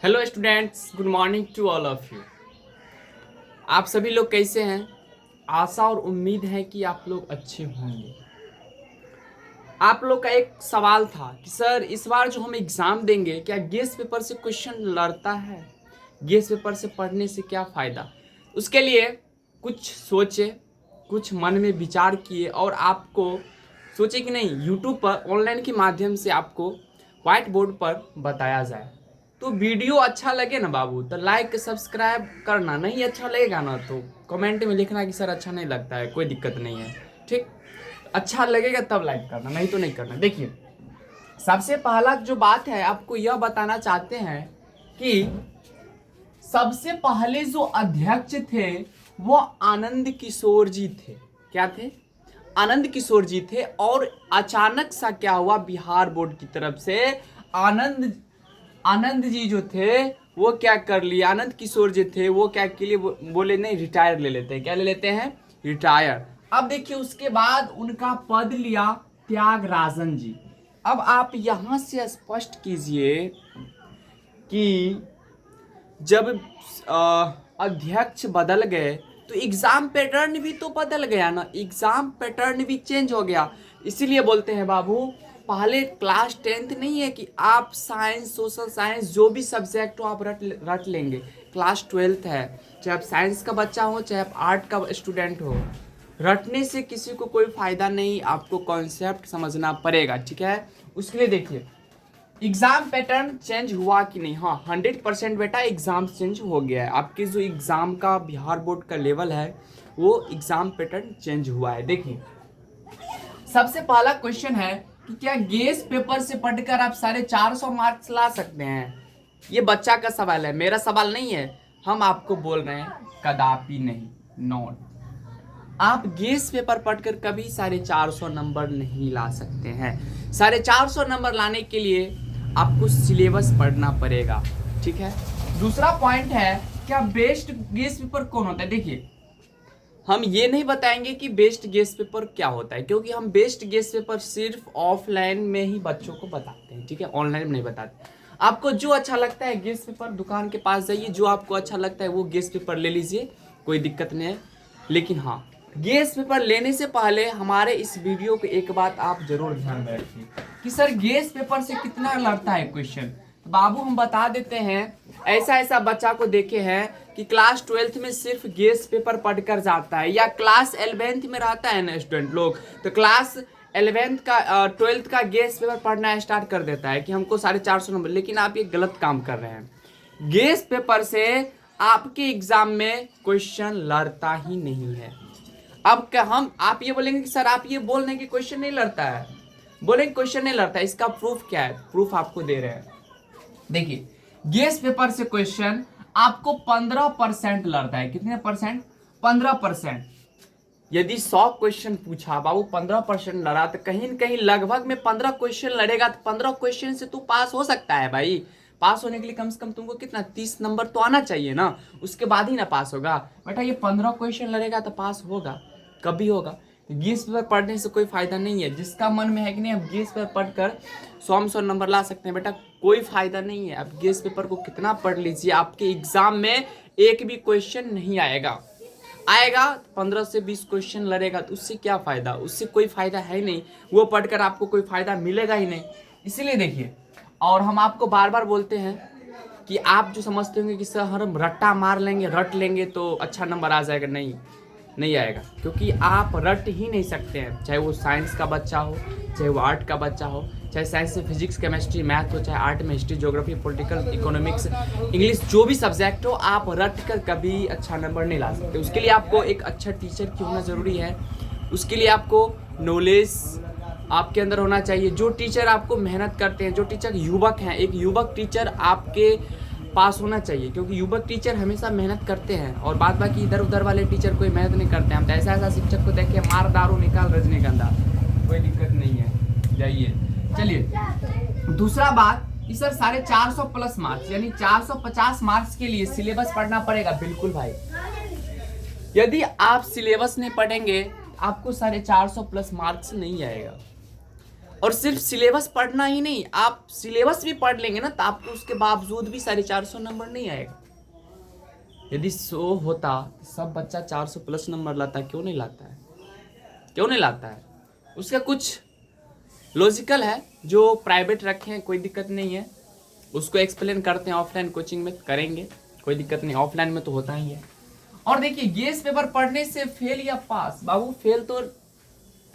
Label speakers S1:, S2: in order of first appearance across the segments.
S1: Hello students, good morning to all of you. आप सभी लोग कैसे हैं? आशा और उम्मीद है कि आप लोग अच्छे होंगे। आप लोग का एक सवाल था कि सर इस बार जो हम एग्ज़ाम देंगे क्या गेस पेपर से क्वेश्चन लड़ता है? गेस पेपर से पढ़ने से क्या फ़ायदा? उसके लिए कुछ सोचे, कुछ मन में विचार किए और आपको सोचे कि नहीं, यूट्यूब पर ऑनलाइन के माध्यम से आपको व्हाइट बोर्ड पर बताया जाए। तो वीडियो अच्छा लगे ना बाबू तो लाइक सब्सक्राइब करना, नहीं अच्छा लगेगा ना तो कमेंट में लिखना कि सर अच्छा नहीं लगता है, कोई दिक्कत नहीं है। ठीक, अच्छा लगेगा तब लाइक करना, नहीं तो नहीं करना। देखिए, सबसे पहला जो बात है आपको यह बताना चाहते हैं कि सबसे पहले जो अध्यक्ष थे वो आनंद किशोर जी थे। क्या थे? आनंद किशोर जी थे। और अचानक सा क्या हुआ, बिहार बोर्ड की तरफ से आनंद आनंद जी जो थे वो क्या कर लिए, आनंद किशोर जी थे वो क्या के लिए बोले नहीं, रिटायर ले लेते हैं। क्या ले लेते हैं? रिटायर। अब देखिए उसके बाद उनका पद लिया त्यागराजन जी। अब आप यहां से स्पष्ट कीजिए कि जब अध्यक्ष बदल गए तो एग्जाम पैटर्न भी तो बदल गया ना, एग्जाम पैटर्न भी चेंज हो गया। इसीलिए बोलते हैं बाबू, पहले क्लास 10th नहीं है कि आप साइंस, सोशल साइंस जो भी सब्जेक्ट हो आप रट लेंगे। क्लास 12th है, चाहे आप साइंस का बच्चा हो चाहे आप आर्ट का स्टूडेंट हो, रटने से किसी को कोई फायदा नहीं, आपको कॉन्सेप्ट समझना पड़ेगा। ठीक है, उसके लिए देखिए एग्जाम पैटर्न चेंज हुआ कि नहीं। हाँ, 100% बेटा एग्जाम चेंज हो गया है। आपके जो एग्जाम का बिहार बोर्ड का लेवल है वो एग्जाम पैटर्न चेंज हुआ है। देखिए सबसे पहला क्वेश्चन है कि क्या गेस पेपर से पढ़कर आप 450 मार्क्स ला सकते हैं? ये बच्चा का सवाल है, मेरा सवाल नहीं है। हम आपको बोल रहे हैं कदापि नहीं, नॉट। आप गेस पेपर पढ़कर कभी 450 नंबर नहीं ला सकते हैं। 450 नंबर लाने के लिए आपको सिलेबस पढ़ना पड़ेगा। ठीक है, दूसरा पॉइंट है क्या बेस्ट गेस पेपर कौन होता है? देखिए हम ये नहीं बताएंगे कि बेस्ट गेस पेपर क्या होता है, क्योंकि हम बेस्ट गेस पेपर सिर्फ ऑफलाइन में ही बच्चों को बताते हैं। ठीक है, ऑनलाइन में नहीं बताते। आपको जो अच्छा लगता है गेस पेपर दुकान के पास जाइए, जो आपको अच्छा लगता है वो गेस पेपर ले लीजिए, कोई दिक्कत नहीं है। लेकिन हाँ, गेस पेपर लेने से पहले हमारे इस वीडियो को एक बात आप जरूर ध्यान में रखिए कि सर गेस पेपर से कितना लड़ता है क्वेश्चन। तो बाबू हम बता देते हैं, ऐसा ऐसा बच्चा को देखे हैं कि क्लास 12th में सिर्फ गेस पेपर पढ़कर जाता है, या क्लास 11th में रहता है ना स्टूडेंट लोग, तो क्लास 11th का 12th का गेस पेपर पढ़ना स्टार्ट कर देता है कि हमको 450 नंबर। लेकिन आप ये गलत काम कर रहे हैं। गेस पेपर से आपके एग्जाम में क्वेश्चन लड़ता ही नहीं है। अब क्या हम आप ये बोलेंगे कि सर आप ये बोल रहे हैं कि क्वेश्चन नहीं लड़ता है? बोलेंगे क्वेश्चन नहीं लड़ता है, इसका प्रूफ क्या है? प्रूफ आपको दे रहे हैं। देखिए गेस पेपर से क्वेश्चन आपको 15% लड़ता है। कितने परसेंट? 15%। यदि 100 क्वेश्चन पूछा बाबू, 15% लड़ा तो कहीं न कहीं लगभग में 15 क्वेश्चन लड़ेगा, तो 15 क्वेश्चन से तू पास हो सकता है भाई। पास होने के लिए कम से कम तुमको कितना 30 नंबर तो आना चाहिए ना, उसके बाद ही ना पास होगा। बेटा ये 15 क्वेश्चन लड़ेगा तो पास होगा, कभी होगा। गेस पेपर पढ़ने से कोई फायदा नहीं है। जिसका मन में है कि नहीं अब गेस पेपर पढ़कर 100 नंबर ला सकते हैं, बेटा कोई फायदा नहीं है। अब गेस पेपर को कितना पढ़ लीजिए, आपके एग्जाम में एक भी क्वेश्चन नहीं आएगा। 15 से 20 क्वेश्चन लड़ेगा तो उससे क्या फायदा? उससे कोई फायदा है ही नहीं, वो पढ़कर आपको कोई फायदा मिलेगा ही नहीं। इसीलिए देखिए, और हम आपको बार बार बोलते हैं कि आप जो समझते होंगे कि सर हम रट्टा मार लेंगे, रट लेंगे तो अच्छा नंबर आ जाएगा, नहीं, नहीं आएगा। क्योंकि आप रट ही नहीं सकते हैं, चाहे वो साइंस का बच्चा हो, चाहे वो आर्ट का बच्चा हो, चाहे साइंस से फिजिक्स केमिस्ट्री मैथ हो, चाहे आर्ट में history geography political economics English जो भी सब्जेक्ट हो, आप रट कर कभी अच्छा नंबर नहीं ला सकते। उसके लिए आपको एक अच्छा टीचर की होना ज़रूरी है। उसके लिए आपको नॉलेज आपके अंदर होना चाहिए। जो टीचर आपको मेहनत करते हैं, जो टीचर युवक हैं, एक युवक टीचर आपके पास होना चाहिए, क्योंकि युवक टीचर हमेशा मेहनत करते हैं और बाद बाकी इधर उधर वाले टीचर कोई मेहनत नहीं करते हैं। हम तो ऐसा ऐसा शिक्षक को देखे मार दारू निकाल रजनीगंधा, कोई दिक्कत नहीं है, जाइए। चलिए दूसरा बात कि सर 450 प्लस मार्क्स यानी 450 मार्क्स के लिए सिलेबस पढ़ना पड़ेगा। बिल्कुल भाई, यदि आप सिलेबस नहीं पढ़ेंगे आपको 450 प्लस मार्क्स नहीं आएगा। और सिर्फ सिलेबस पढ़ना ही नहीं, आप सिलेबस भी पढ़ लेंगे ना तो आपको उसके बावजूद भी 450 नंबर नहीं आएगा। यदि 100 होता तो सब बच्चा 400 प्लस नंबर लाता, क्यों नहीं लाता है? क्यों नहीं लाता है? उसका कुछ लॉजिकल है, जो प्राइवेट रखे हैं कोई दिक्कत नहीं है, उसको एक्सप्लेन करते हैं, ऑफलाइन कोचिंग में करेंगे, कोई दिक्कत नहीं, ऑफलाइन में तो होता ही है। और देखिए गेस पेपर पढ़ने से फेल या पास, बाबू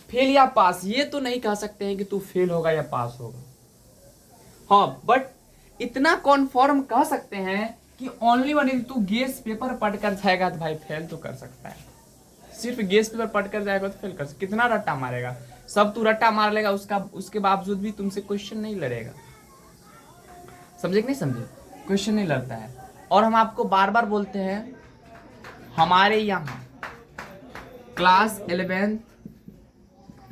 S1: फेल या पास ये तो नहीं कह सकते हैं कि तू फेल होगा या पास होगा। हाँ, बट इतना कॉन्फर्म कह सकते हैं कि ओनली वन, यदि तू गेस पेपर पढ़कर जाएगा तो भाई फेल तो कर सकता है। सिर्फ गेस पेपर पढ़कर जाएगा तो फेल कर सकता, कितना रट्टा मारेगा? सब तू रट्टा मार लेगा, उसके बावजूद भी तुमसे क्वेश्चन नहीं लड़ेगा। समझे कि नहीं समझे? क्वेश्चन नहीं लड़ता है। और हम आपको बार बार बोलते हैं, हमारे यहाँ क्लास 11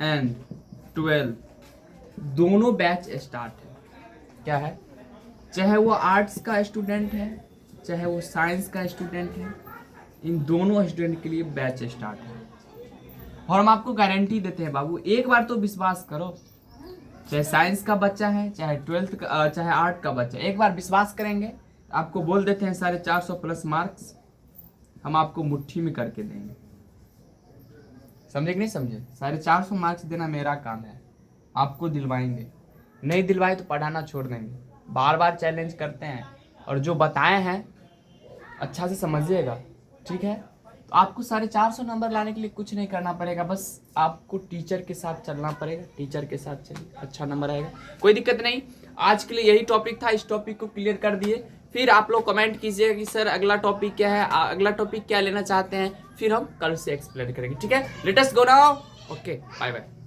S1: एंड 12 दोनों बैच स्टार्ट है। क्या है? चाहे वो आर्ट्स का स्टूडेंट है, चाहे वो साइंस का स्टूडेंट है, इन दोनों स्टूडेंट के लिए बैच स्टार्ट है। और हम आपको गारंटी देते हैं बाबू, एक बार तो विश्वास करो, चाहे साइंस का बच्चा है, चाहे 12th का, चाहे आर्ट का बच्चा, एक बार विश्वास करेंगे, आपको बोल देते हैं 450 प्लस मार्क्स हम आपको मुट्ठी में करके देंगे। समझे कि नहीं समझे? 450 मार्क्स देना मेरा काम है, आपको दिलवाएंगे, नहीं दिलवाए तो पढ़ाना छोड़ देंगे। बार बार चैलेंज करते हैं, और जो बताए हैं अच्छा से समझिएगा, ठीक है? तो आपको 450 नंबर लाने के लिए कुछ नहीं करना पड़ेगा, बस आपको टीचर के साथ चलना पड़ेगा, टीचर के साथ चलिए, अच्छा नंबर आएगा, कोई दिक्कत नहीं। आज के लिए यही टॉपिक था, इस टॉपिक को क्लियर कर दिए। फिर आप लोग कमेंट कीजिए कि सर अगला टॉपिक क्या है, अगला टॉपिक क्या लेना चाहते हैं, फिर हम कल से एक्सप्लेन करेंगे, ठीक है? Let us go now, okay, bye bye.